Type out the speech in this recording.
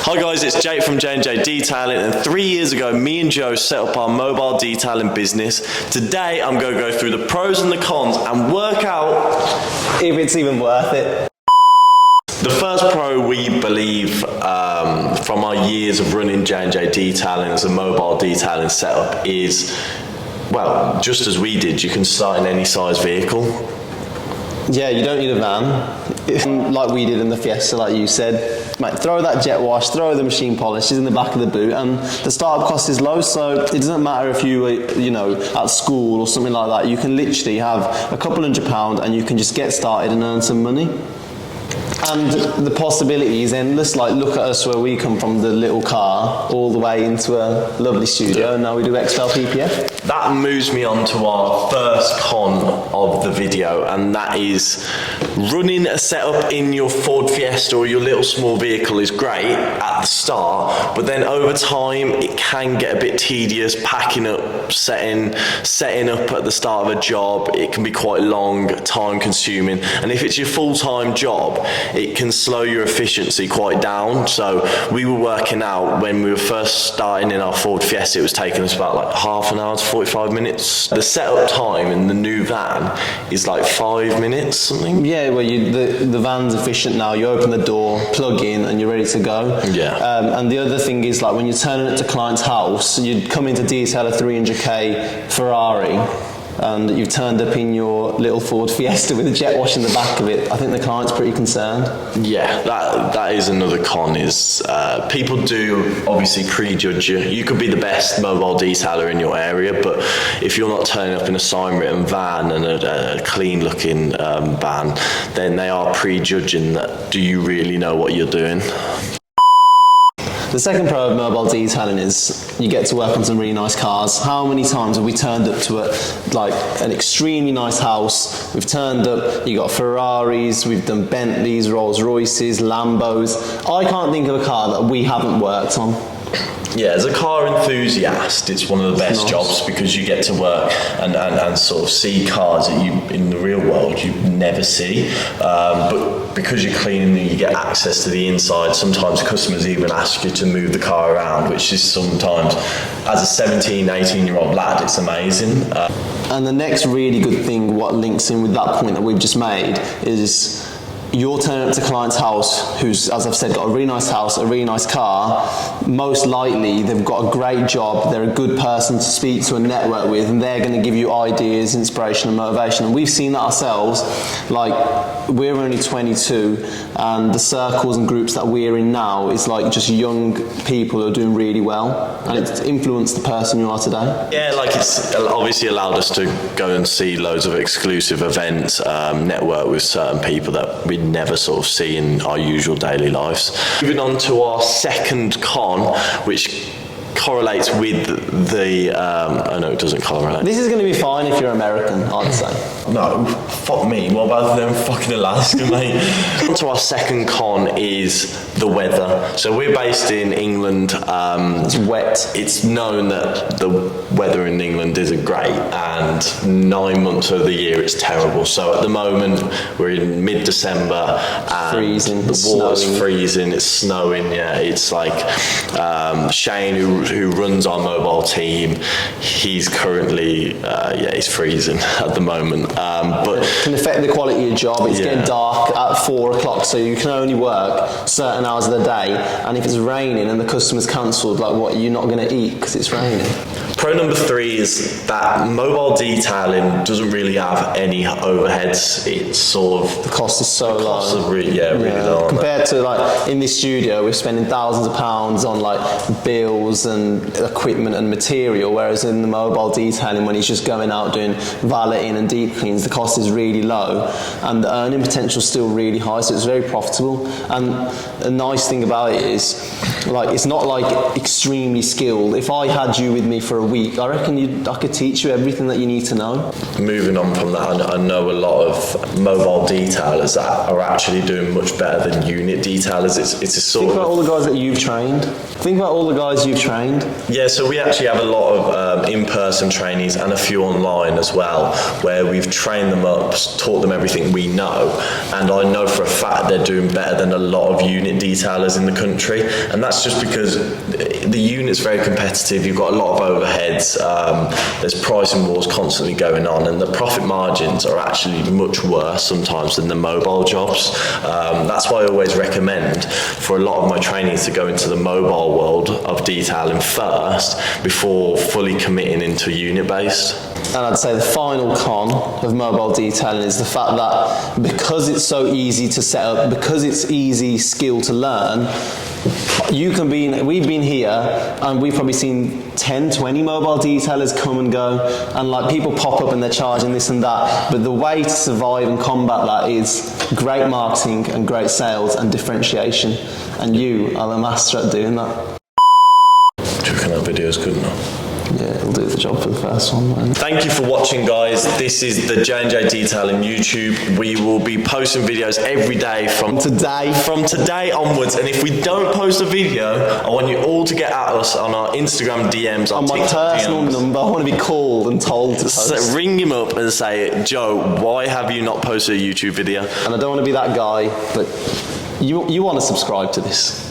Hi guys, it's Jake from JnJ Detailing, and 3 years ago me and Joe set up our mobile detailing business. Today I'm going to go through the pros and the cons and work out if it's even worth it. The first pro we believe from our years of running JnJ Detailing as a mobile detailing setup is, well, just as we did, you can start in any size vehicle. Yeah, you don't need a van, like we did in the Fiesta, like you said. Mate, throw that jet wash, throw the machine polishes in the back of the boot, and the startup cost is low, so it doesn't matter if you were, at school or something like that. You can literally have a couple £100 and you can just get started and earn some money. And the possibility is endless. Like, look at us where we come from, the little car, all the way into a lovely studio, and now we do XPEL PPF. That moves me on to our first con of the video, and that is running a setup in your Ford Fiesta or your little small vehicle is great at the start, but then over time it can get a bit tedious. Packing up, setting up at the start of a job, it can be quite long, time consuming, and if it's your full-time job, it can slow your efficiency quite down. So we were working out when we were first starting in our Ford Fiesta, it was taking us about like half an hour to 45 minutes. The setup time in the new van is like 5 minutes, something. Yeah, well, the van's efficient now. You open the door, plug in, and you're ready to go. Yeah. And the other thing is, like, when you're turning it to client's house, you'd come in to detail a 300k Ferrari, and you've turned up in your little Ford Fiesta with a jet wash in the back of it. I think the client's pretty concerned. Yeah, that is another con, is people do obviously prejudge you. You could be the best mobile detailer in your area, but if you're not turning up in a sign-written van and a clean-looking van, then they are prejudging that, do you really know what you're doing? The second pro of mobile detailing is you get to work on some really nice cars. How many times have we turned up to an extremely nice house? We've turned up, you got Ferraris, we've done Bentleys, Rolls Royces, Lambos. I can't think of a car that we haven't worked on. Yeah, as a car enthusiast, it's one of the best jobs, because you get to work and sort of see cars that you, in the real world, you never see. But because you're cleaning them, you get access to the inside. Sometimes customers even ask you to move the car around, which is sometimes, as a 17, 18-year-old lad, it's amazing. And the next really good thing, what links in with that point that we've just made, is you're turning up to a client's house who's, as I've said, got a really nice house, a really nice car. Most likely they've got a great job, they're a good person to speak to and network with, and they're going to give you ideas, inspiration and motivation. And we've seen that ourselves. Like, we're only 22, and the circles and groups that we're in now is like just young people who are doing really well, and it's influenced the person you are today. Yeah, like, it's obviously allowed us to go and see loads of exclusive events, network with certain people that we never sort of see in our usual daily lives. Moving on to our second con, which correlates with the oh no, it doesn't correlate. This is going to be fine if you're American, I'd say. No, fuck me. What about them fucking Alaska, mate? On to our second con is the weather. So we're based in England. It's wet. It's known that the weather in England isn't great, and 9 months of the year it's terrible. So at the moment we're in mid-December, and freezing, the water's freezing, it's snowing. Yeah, it's like Shane, who runs our mobile team, he's currently he's freezing at the moment. But it can affect the quality of your job. It's getting dark at 4 o'clock, so you can only work certain hours of the day, and if it's raining and the customer's cancelled, like, what, you're not going to eat because it's raining. Pro number 3 is that mobile detailing doesn't really have any overheads. It's sort of, the cost is so low. Costs are really low. Compared to, like, in this studio, we're spending thousands of pounds on, like, bills and equipment and material, whereas in the mobile detailing, when he's just going out doing valeting and deep cleans, the cost is really low, and the earning potential is still really high, so it's very profitable. And the nice thing about it is, like, it's not like extremely skilled. If I had you with me for a week, I reckon I could teach you everything that you need to know. Moving on from that, I know a lot of mobile detailers that are actually doing much better than unit detailers. It's a sort Think of... about all the guys that you've trained. Yeah, so we actually have a lot of in-person trainees and a few online as well, where we've trained them up, taught them everything we know, and I know for a fact they're doing better than a lot of unit detailers in the country, and that's just because the unit's very competitive. You've got a lot of overheads, there's pricing wars constantly going on, and the profit margins are actually much worse sometimes than the mobile jobs. That's why I always recommend for a lot of my trainees to go into the mobile world of detailing first before fully committing into unit-based. And I'd say the final con of mobile detailing is the fact that because it's so easy to set up, because it's easy skill to learn, we've been here and we've probably seen 10, 20 mobile detailers come and go, and like people pop up and they're charging this and that, but the way to survive and combat that is great marketing and great sales and differentiation, and you are the master at doing that. Do you reckon that video's good enough? Yeah, it'll do the job for the first one, man. Thank you for watching, guys. This is the JnJ Detailing YouTube. We will be posting videos every day from today onwards. And if we don't post a video, I want you all to get at us on our Instagram DMs, on my TikTok personal DMs. number. I want to be called and told to post. So ring him up and say, Joe, why have you not posted a YouTube video? And I don't want to be that guy, but you want to subscribe to this.